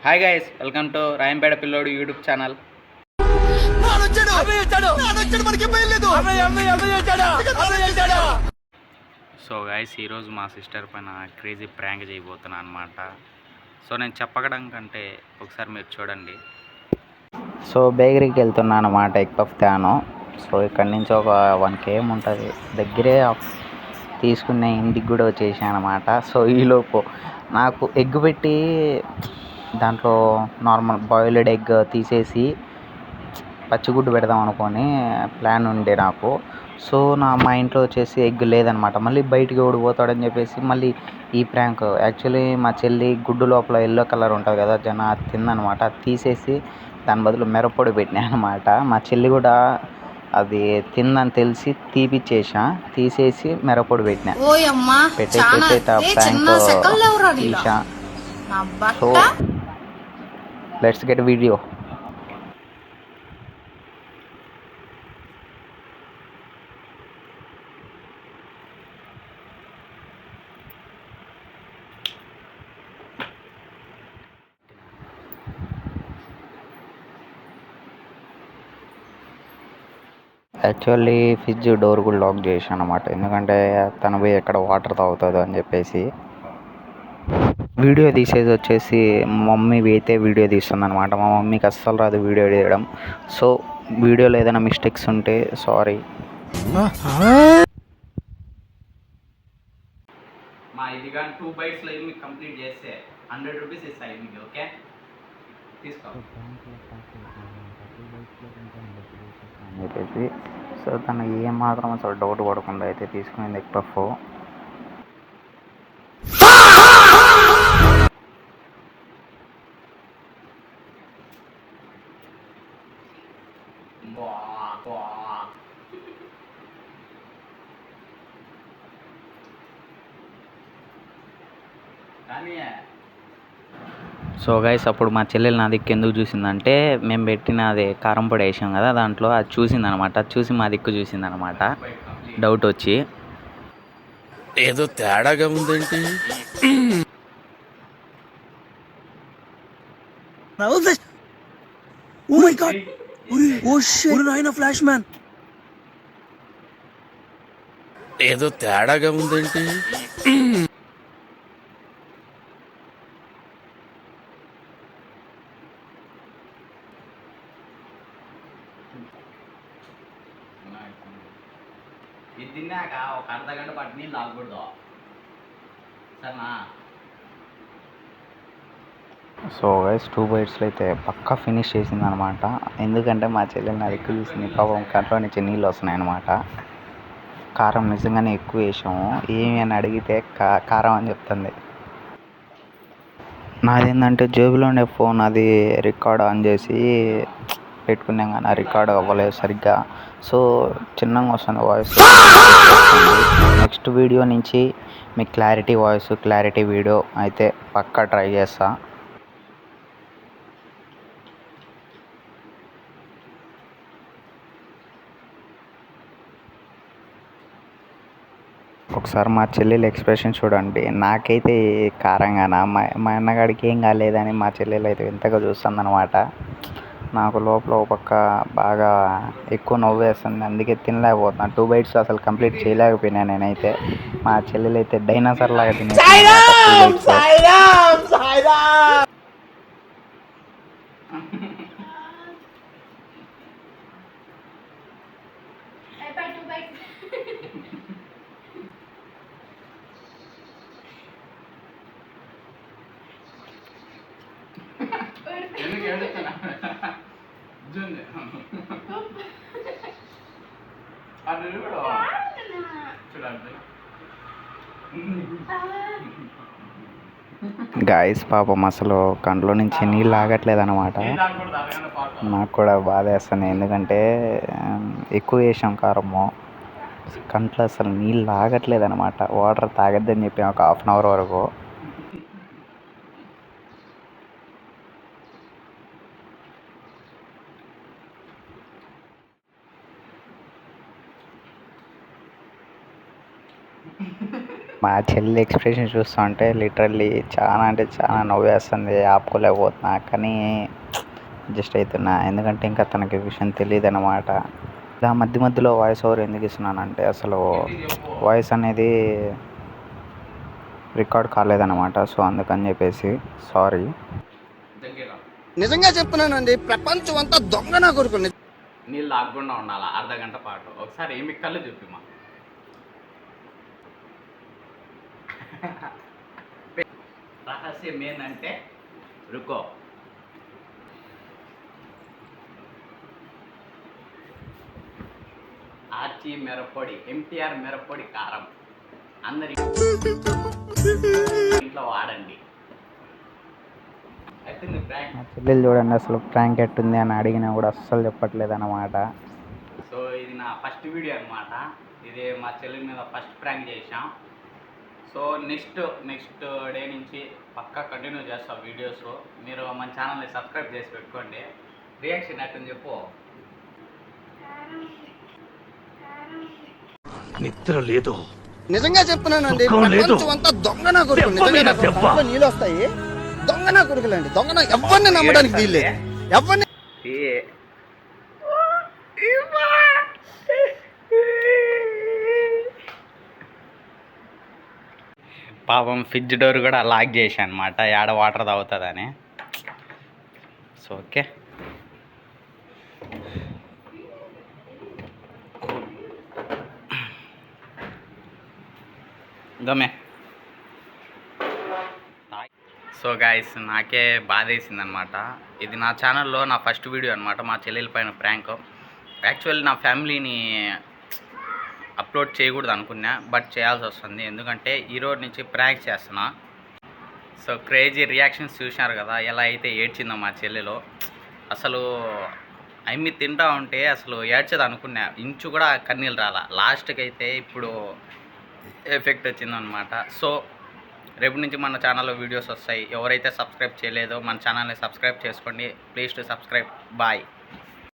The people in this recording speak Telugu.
Hi guys, welcome to Rayampeta పిల్లోడు యూట్యూబ్ ఛానల్. సో గైస్, ఈరోజు మా సిస్టర్ పైన క్రేజీ ప్రాంక్ చేయబోతున్నాను అనమాట. సో నేను చెప్పడం కంటే ఒకసారి మీరు చూడండి. సో బేకరీకి వెళ్తున్నాను అనమాట, ఎగ్ పఫ్ తాను. సో ఇక్కడి నుంచి ఒక 1 km ఉంటుంది, దగ్గరే తీసుకునే ఇంటికి కూడా వచ్చేసాను అనమాట. సో ఈలోపు నాకు ఎగ్ పెట్టి దాంట్లో నార్మల్ బాయిల్డ్ ఎగ్ తీసేసి పచ్చిగుడ్డు పెడదాం అనుకొని ప్లాన్ ఉండే నాకు. సో మా ఇంట్లో వచ్చేసి ఎగ్ లేదనమాట. మళ్ళీ బయటికి ఎవడు పోతాడని చెప్పేసి మళ్ళీ ఈ ప్రాంక్. యాక్చువల్లీ మా చెల్లి గుడ్డు లోపల ఎల్లో కలర్ ఉంటుంది కదా, అది తిందనమాట. అది తీసేసి దాని బదులు మిరప్పొడి పెట్టినా అనమాట. మా చెల్లి కూడా అది తిందని తెలిసి తీసేసి మిరప్పొడి పెట్టినా. పెట్టేసి ప్రాంక్ తీసా. So let's get video. Actually fridge door కూడా లాక్ చేసాను అనమాట, ఎందుకంటే తను పోయి ఎక్కడ వాటర్ తాగుతుందో అని చెప్పేసి. వీడియో తీసేది వచ్చేసి మమ్మీ అయితే వీడియో తీస్తుంది అనమాట. మా మమ్మీకి అస్సలు రాదు వీడియో తీయడం. సో వీడియోలో ఏదైనా మిస్టేక్స్ ఉంటే సారీ. మా ఇది కానీ 2 bites మీకు కంప్లీట్ చేస్తే 100 రూపీస్ ఇస్తాయి మీకు. ఓకే, తీసుకో అని చెప్పేసి. సో తను ఏమాత్రం అసలు డౌట్ పడకుండా అయితే తీసుకునేది ఎగ్ పఫ్. సో గైస్, అప్పుడు మా చెల్లెలు నా దిక్కు ఎందుకు చూసిందంటే, మేము పెట్టిన అదే కారం పొడి వేసాం కదా దాంట్లో, అది చూసిందనమాట. అది చూసి మా దిక్కు చూసిందనమాట, డౌట్ వచ్చి. ఏదో తేడాగా ఉందేంటి? ఏదో తేడాగా ఉందేంటి? ఇది తిన్నాక ఒక అర్ధగంట పట్టి నీళ్ళు తాగకూడదు, సరేనా? సో గైస్, 2 bites అయితే పక్కా ఫినిష్ చేసింది అనమాట. ఎందుకంటే మా చెల్లెలు నా ఎక్కువ చూసింది, పాపం కంట్లో నుంచి నీళ్ళు వస్తున్నాయి అనమాట. కారం నిజంగానే ఎక్కువ వేసాము. ఏమి అని అడిగితే కారం అని చెప్తుంది. నాదేంటంటే జేబులో ఉండే ఫోన్ అది రికార్డ్ ఆన్ చేసి పెట్టుకున్నాం కానీ ఆ రికార్డ్ అవ్వలేదు సరిగ్గా. సో చిన్నగా వస్తుంది వాయిస్. నెక్స్ట్ వీడియో నుంచి మీకు క్లారిటీ వాయిస్, క్లారిటీ వీడియో అయితే పక్కా ట్రై చేస్తా. ఒకసారి మా చెల్లెలు ఎక్స్ప్రెషన్ చూడండి. నాకైతే కారంగానా, మా అన్నగాడికి ఏం కాలేదని మా చెల్లెలు అయితే వింతగా చూస్తుందన్నమాట. నాకు లోపల ఒక పక్క బాగా ఎక్కువ నవ్వేస్తుంది, అందుకే తినలేకపోతున్నాను. 2 bites అసలు కంప్లీట్ చేయలేకపోయినా నేనైతే. మా చెల్లెలు అయితే డైనోసార్ లాగా తినేసి. గాయస్, పాపం అసలు కంట్లో నుంచి నీళ్ళు ఆగట్లేదు అనమాట. నాకు కూడా బాధ వేస్తుంది, ఎందుకంటే ఎక్కువ వేసాం కారము. కంట్లో అసలు నీళ్ళు ఆగట్లేదు అనమాట. వాటర్ తాగద్దని చెప్పి ఒక 1/2 hour వరకు. మా చెల్లి ఎక్స్ప్రెషన్ చూస్తుంటే లిటరల్లీ చాలా అంటే చాలా నవ్వేస్తుంది, ఆపుకోలేకపోతున్నా. కానీ అడ్జస్ట్ అవుతున్నా, ఎందుకంటే ఇంకా తనకి విషయం తెలియదు అనమాట. ఇలా మధ్య మధ్యలో వాయిస్ ఓవర్ ఎందుకు ఇస్తున్నానంటే అసలు వాయిస్ అనేది రికార్డ్ కాలేదన్నమాట. సో అందుకని చెప్పేసి సారీ. నిజంగా చెప్తున్నానండి, ప్రపంచం అంతా దొంగ నా కొడుకుని. నీళ్ళు ఆగకుండా ఉండాలి అర్ధ గంట పాటు. ఒకసారి ఏమి కళ్ళు చూపిమా. రహస్యం ఏంటంటే రుకో, ఆర్చి మిరప్పొడి, ఎంటీఆర్ మిరప్పొడి కారం అందరి ఇంట్లో వాడండి. అయితే చెల్లెలు చూడండి అసలు ప్రాంక్ ఎట్టుంది అని అడిగినా కూడా అస్సలు చెప్పట్లేదు అన్నమాట. సో ఇది నా ఫస్ట్ వీడియో అనమాట. ఇది మా చెల్లి మీద ఫస్ట్ ప్రాంక్ చేసాం. సో నెక్స్ట్ డే నుంచి పక్కా కంటిన్యూ చేస్తాం వీడియోస్. మీరు మన ఛానల్ని సబ్స్క్రైబ్ చేసి పెట్టుకోండి. రియాక్షన్ ఎట్టని చెప్పు. నిద్ర లేదు. నిజంగా చెప్తున్నానండి, సుఖం లేదు. ప్రపంచం అంతా దొంగ నా కొడుకు. దెబ్బ మీద నిజంగా దెబ్బ. కడుపులో నీళ్ళు వస్తాయి. దొంగ నా కొడుకులండి, దొంగ నా. ఎవరిని నమ్మడానికి వీల్లేదు, ఎవరిని. పాపం ఫ్రిడ్జ్ డోర్ కూడా లాక్ చేశా అనమాట, ఏడ వాటర్ తాగుతుందని. సో ఓకే, గమే. సో గాయస్, నాకే బాధ వేసిందనమాట. ఇది నా ఛానల్లో నా ఫస్ట్ వీడియో అనమాట, మా చెల్లెల పైన ప్రాంక్. యాక్చువల్లీ నా ఫ్యామిలీని అప్లోడ్ చేయకూడదు అనుకున్నా, బట్ చేయాల్సి వస్తుంది. ఎందుకంటే ఈరోజు నుంచి ప్రాంక్ చేస్తున్నా. సో క్రేజీ రియాక్షన్స్ చూసినారు కదా, ఎలా అయితే ఏడ్చిందో మా చెల్లెలో. అసలు అమ్మి తింటా ఉంటే అసలు ఏడ్చదు అనుకున్నా, ఇంచు కూడా కన్నీళ్ళు రాలా. లాస్ట్కి అయితే ఇప్పుడు ఎఫెక్ట్ వచ్చిందనమాట. సో రేపు నుంచి మన ఛానల్లో వీడియోస్ వస్తాయి. ఎవరైతే సబ్స్క్రైబ్ చేయలేదో మన ఛానల్ని సబ్స్క్రైబ్ చేసుకోండి. Please to subscribe. బాయ్.